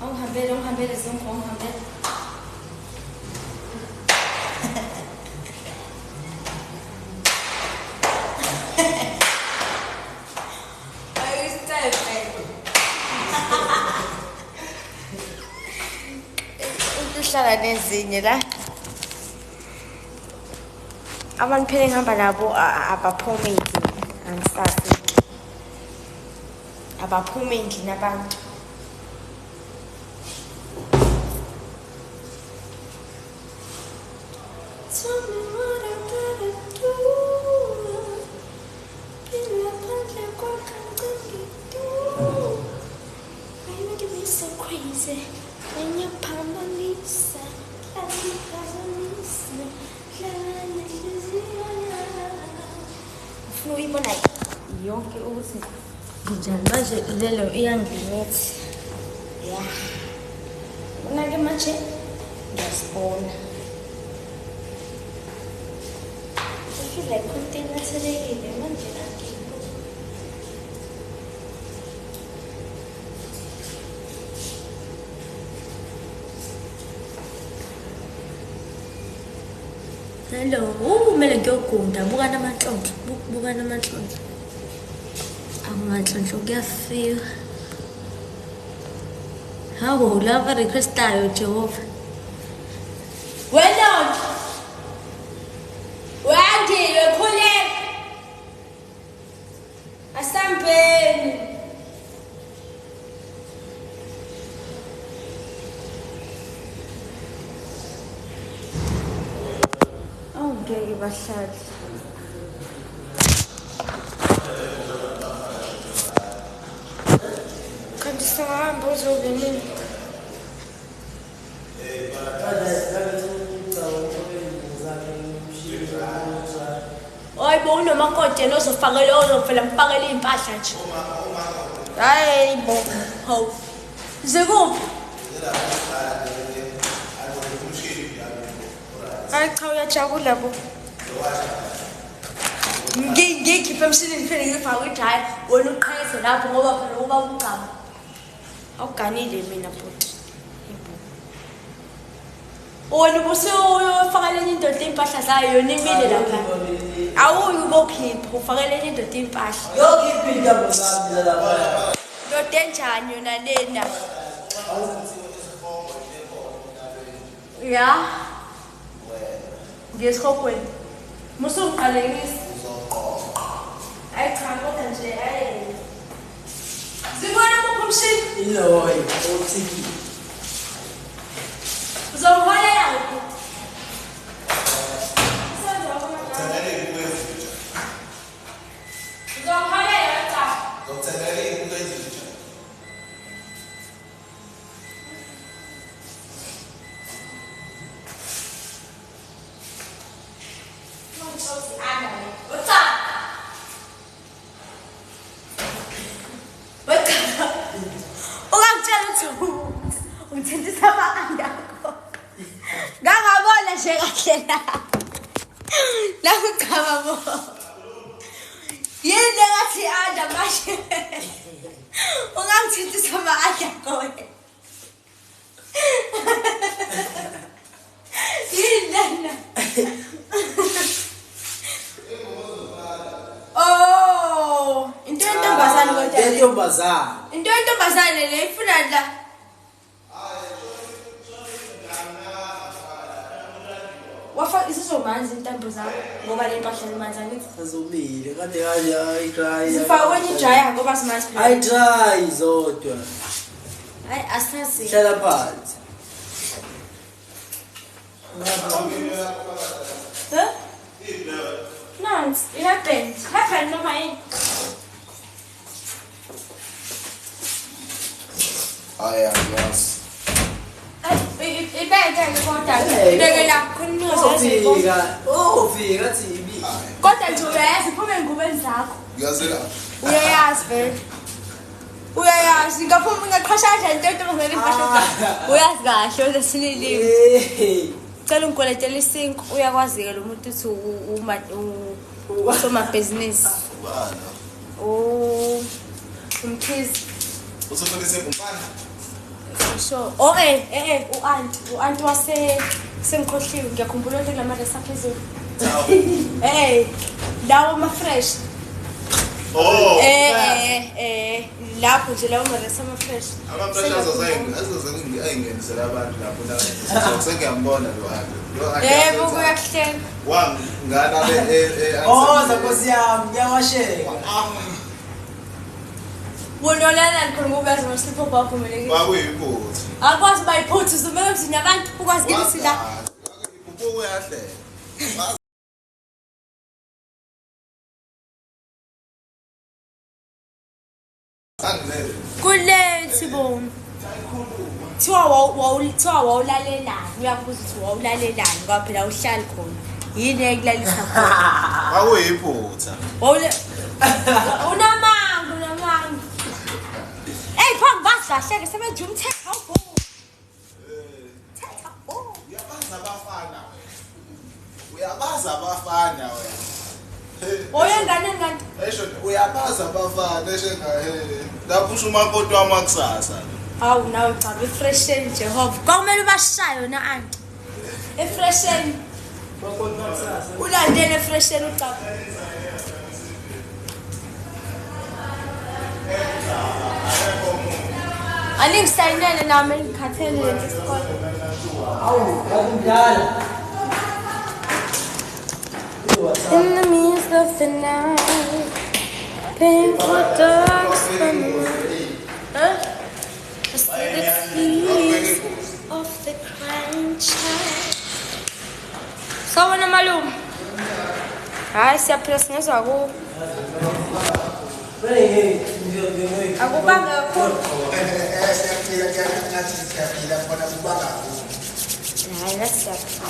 Ongihambele zonke ongihambele. Uhlala nezinye la. Abantu phela ngihamba nabo abaphumi endlini, angisazi. Abaphumi endlini abantu. Tell me what I gotta do. Why you making me so crazy? When you palm on Lisa, ufuna uyibona yonke ukuthi njani manje lelo iyangilimethi. Ya. Unake manje ngiyasibona. I feel like container selekile manje angikho. Hello, kumele ngiyogunda buka namanhlonhlo, buka namanhlonhlo. Amanhlonhlo kuyafika. Hawo, lava requestayo Jehova. Well, wandile khule. Asambeni. Ngeke bahlali. Kanti singahamba uzobeni. Hayibo unomakoti yena ozofakela ozofela ngifakela impahla nje. Hayibo. Hawu. Zekuphi? Hayi cha uyajabula bo. Ngikhiphe emshinini phela ngifaka ijaya wena uqhayise lapho ngoba phela uba ucama. Awuganile mina bhuti. Wena ubusufaka lenye indoda impahla zayo yona imile lapha. Awuyi ubokhipha ufakele lenye indoda impahla. Yokhipha intambo zami lapha. Ndoda enjani yona lena? Ya. Ngesikhokhweni. Musungiqalekisa. Hayi cha kodwa nje hayi. Sibona umshini. Iloyi othiki. Uzongholela kuphi? Uzongholela cha. Ngokuthengelele into ezintsha. Ngithintisa amanga akho. Ngangabona nje kahle la. Nakuchaba bo. Yini ngathi anda manje. Ungangithintisa amanga akho. Yini. Oh, into entombazane kodwa. Intombazane. Into entombazane le ifuna la. Wafa isizomanzi intambo zakho ngoba le mpahla emanzi angithi Azomile kade hayi try. sifakwe ijaya ngoba simanzi phela. Hayi try zodwa. Hayi asasi. Hlala phansi. Huh? Nansi, iyabend. Happen noma yini? Yes. Ibeke kodwa. Ibeke la khona Ufika. Ufika TV. kodwa nje uyayazi phuma engubeni zakho. Uyazela. Uyayazi vele. Uyayazi ngaphuma ngaqhashasha into entombi impahla. Uyazi kahle lesinilimi. Cela ungikoletela isinki uyakwazi-ke lo muntu uthi usomabhizinisi. Oh. Umkhizi. Usufundise umfana? So, u-anti wase sengikhohliwe ngiyakhumbula ukuthi kulamanje saphezulu. Lawo ma-fresh. Oh. Lapho nje lawo ma-rest ama-fresh. Abamfresh ayingenisela abantu lapho sengiyambona lo anti. Yebo kuyakuhlela. Wangana Nkosi yami, ngiyawasheka. Wonolana khona ngoba yazi amaslip up avumelekile. Kwakuyiphutha. Akwazi bayiphutha uzumele ukuthi nabantu ukwazi ukuthi la. Iphupho uyahlela. Kulethi bo. Thiwa wawulalelani uyakubuza ukuthi wawulalelani ngoba phela uhlali khona. Yini ekulalisa khona? Kwakuyiphutha. Unamangu. Hey, phambi basahleke sebenje umthetho awubo. Thetha bo. Uyabaza abafana wena. Oyengane ngani? Esho uyabaza abafana eshenga lapho usho umakoti wamakusasa. Awu nawe cha refreshing Jehova. Kwamele ubashaye na anti. Refreshing. Ulandele refreshing uqaba. Aningisayinene nami ngikhathele lesikole. Awu, akudala. In the midst of the night, paying for dogs from to see the tears of the crying child. Sawona malume. Hayi siyaphila singezwa ku. Akubanga kakhulu. Hayi nasiyaphila.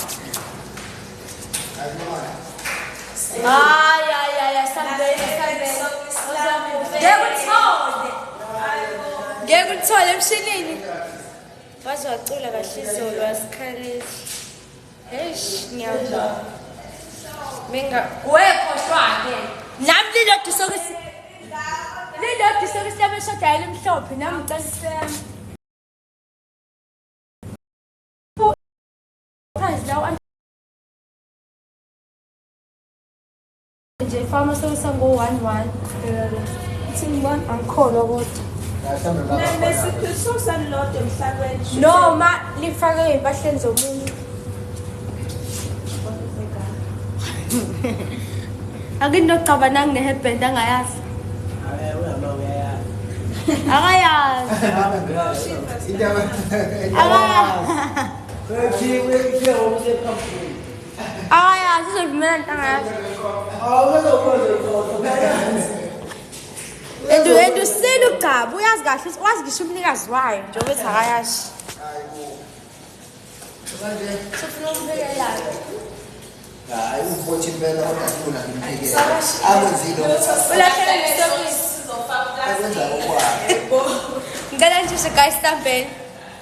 Ngekuthole emshinini. Wazwacula kahle izolo wasikhalisa. Eish ngiyabona. Minga wekhohlwa ke. Nami lilodwa sokisi. Lilodwa sokisi labeshoda elimhlophe nami ngicela. Nje fama sokisa ngo11 ithi angikholwa kodwa noma lifake ezimpahleni zomuntu akinocabana nginehebhend angayazi akayazi akayazi uzovumela nto angayazi and usile uGaba uyazi kahle wazi ngisho umnikazi wayo njengoba ethi akayashi sofuna ukubekela Hayi ubothi impela kodwa ngimphekela. Akwenzile ulahlele ngesokisi akwenza okwakho. ngicela nje guys stambeni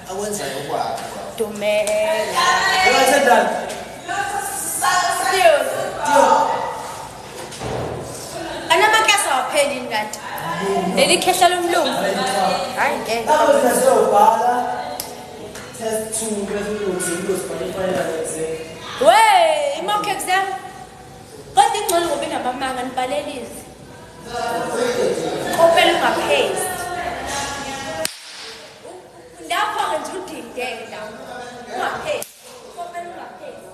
Akwenza okwakho. dumela Uyathandana? anamakasa wapheli kanti leli khehla lomlungu hayi ngeke Awuza siyobhala test 2 bese uzosibhala final exam. we mock exam kodwa ingcono ngoba inamamanga nibalelise kopela ungaphezi lapho ke nje udindela ungaphezi kopela ungaphezi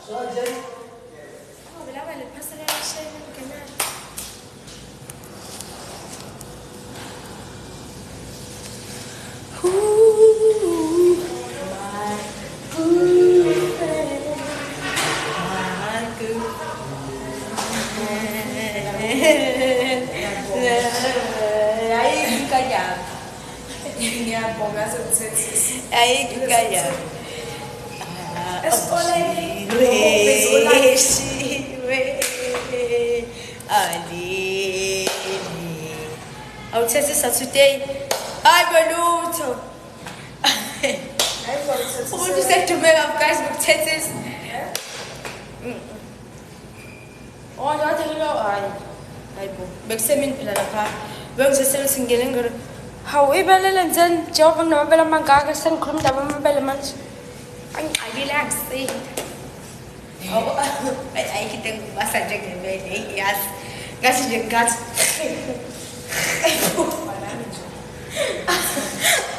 So nje ngoba laba le phasela shene ngenani Ngiyabonga sekuthethisa. ayikho kaya Esikoleni awuthethisa today hayi belutho umuntu usedume kabukazi ngokuthethisa wathi lo hayi hayibo bekusemini phela lapha Bengizosela singene ngalo. Hawu ibalele nzeni njengoba nginamabele amangaka sengikhuluma indaba amabele manje. Angixakile angisinda. Ayikho ngibasa njengebele yazi. Ngathi nje ngathi.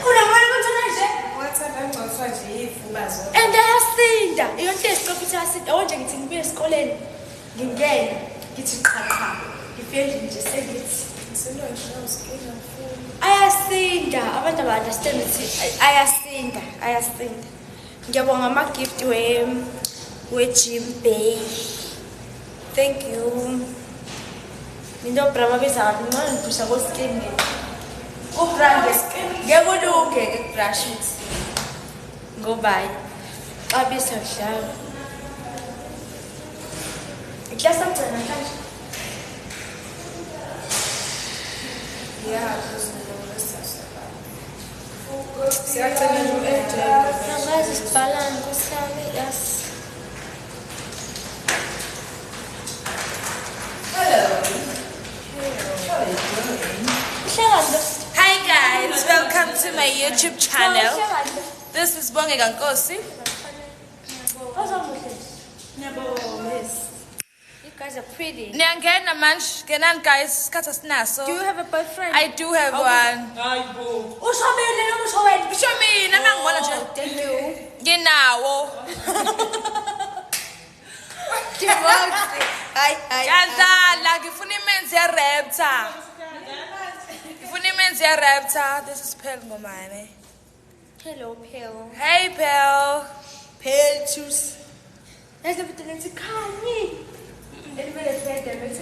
Unamali kuthona nje? WhatsApp ngicoswa nje ifuba zonke. And ayasinda. Iyonto esiqopha iyasinda. Onje ngithi ngibuye esikoleni. Ngingena ngithi qhaqha. Ngifike nje sengithi Sendo ngisho usikinga mfuni. ayasinda. Abantu aba understand ukuthi ayasinda. Ngiyabonga ama gift we Jim Bay. Thank you. Mina brama beza ngani ngipusha ko skin nge. Ko brand ngekuluke ekubrush it. Go bye. Abisa mhlaba. Iklasa mthana manje. Yeah, siyathanda nje Angazi sibhalani kusami yes. Hi guys, welcome to my YouTube channel. This is Bongeka Nkosi. You guys are pretty. Niyangena manje, ngenani guys, isikhathi asinaso. Do you have a boyfriend? I do have one. Ushobele noma ushowena? Bisho mina mangibona nje. Thank you. Nginawo. Hi. Yadlala, ngifuna imenzi ye-raptor. Ngifuna imenzi ye-raptor. This is Pearl Ngomane. Hello, Pale. Hey Pearl. Pale juice. Let's look at the next Kanye. Let's look at the next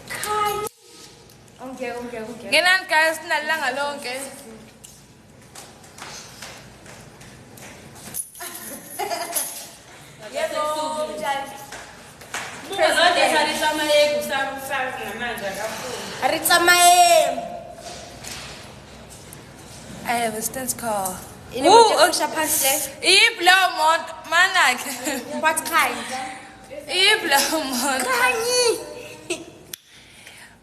Kanye. Okay. Ngenani guys, sinalanga lonke. Yebo, njani? Aritsamaye. I have a stance car. Inekusha phansi le. Iblow mod manake. What kind? Iblow mod. Kanye.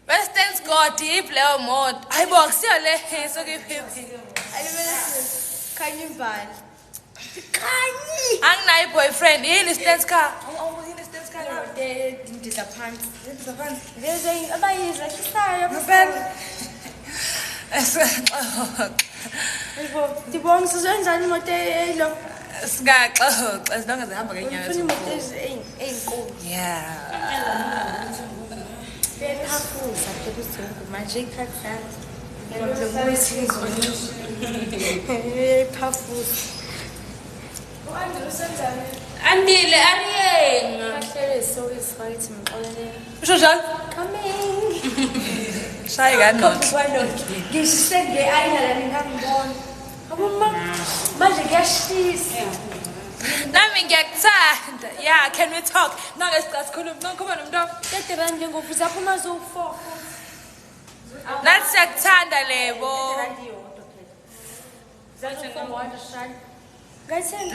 Western Scott iblow mod. Hayibo akusiyo le sokuyiphephi. Kanye mbali. Kanye. Anginayo boyfriend. Yini stance car? Yini stance car? Disappointed. Disappointed. There's a abayizwa shisayo. Ngempela. Dibong sizenzani imoto elo. Singaxoxa as long as ihamba ngenyawo. Ufuna imoto ezinkulu. Yeah. Bekafuza phela manje ikhathana. Phafuza. Andile ariyenga. Kahlele sokuzifaka ithi mxolele. Usho njalo? Coming. Shaye kanoti. Ngisise nge-ayina la ngingangibona. Aboma manje kuyashisa. Nami ngiyakuthanda. Yeah, can we talk? Nake sikhuluma. Ngikhuluma nomntwana. Kade randi ngovuza phuma zo4. Nathi siyakuthanda lebo.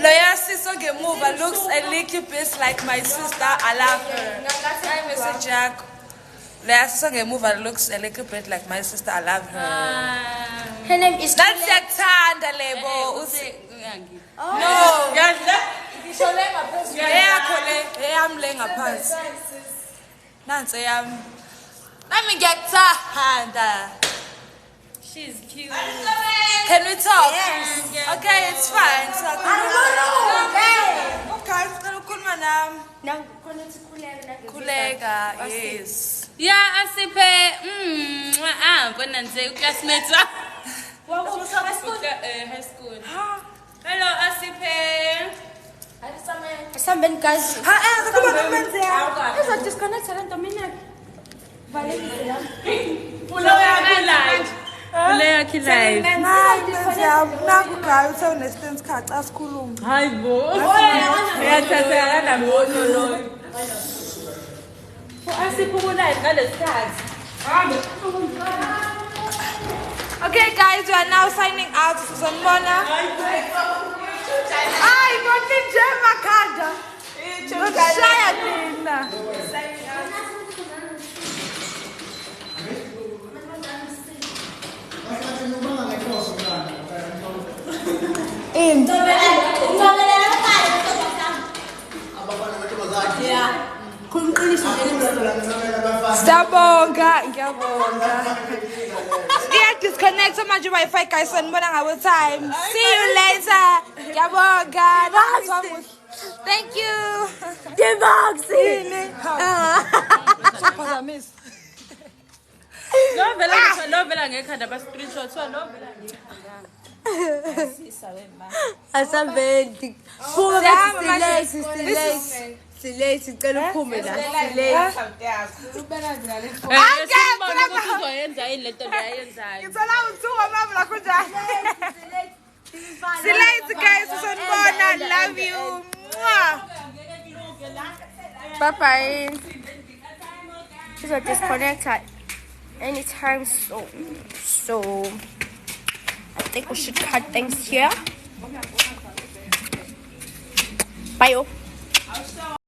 Loya siso ngemuva looks a little bit like my sister. I love her. Hi message yakho. Loya siso ngemuva looks a little bit like my sister. I love her. Her name is Nathi siyakuthanda lebo. No. Eyakho le, eyami le ngaphansi. Nansi eyami. Nami ngiyakuthanda. She's cute. Can we talk? Yes. Okay, it's fine. So okay, sicela ukukhuluma nami. Khuleka, yes. Yeah, asiphe bona nje uclassmate high school. Hello, asiphe. Asambeni guys. Sakuba nomenzi yakho. Eza disconnect la nto mina. Valele la. Leya live. Naku guy uthe stance card asikhuluma. Hayibo. Uyathathela nabona lo. Asiphe live ngalesikhathi. Okay guys, we are now signing out. Sizonibona. Ay, konke nje makhanda. Ngishaya mina. yini? Khuluqiniso Siyabonga, ngiyabonga. Disconnect manje Wi-Fi guys sanibona ngawe time. See you later. Ngiyabonga. Thank you. Diboxini. Sophazamisa. Lo vela ngekhanda ba screenshot lo vela Asaventi. Silesi sicela uphume la. Silesi. Sibona ukuthi uzoyenza yini lento leyenzayo. Ngithola uthuwa mama la kunjani. See you later guys. Sanibona. Love you. Mwah. Bye bye. She's a disconnected anytime soon. So I think we should cut things here. Bye.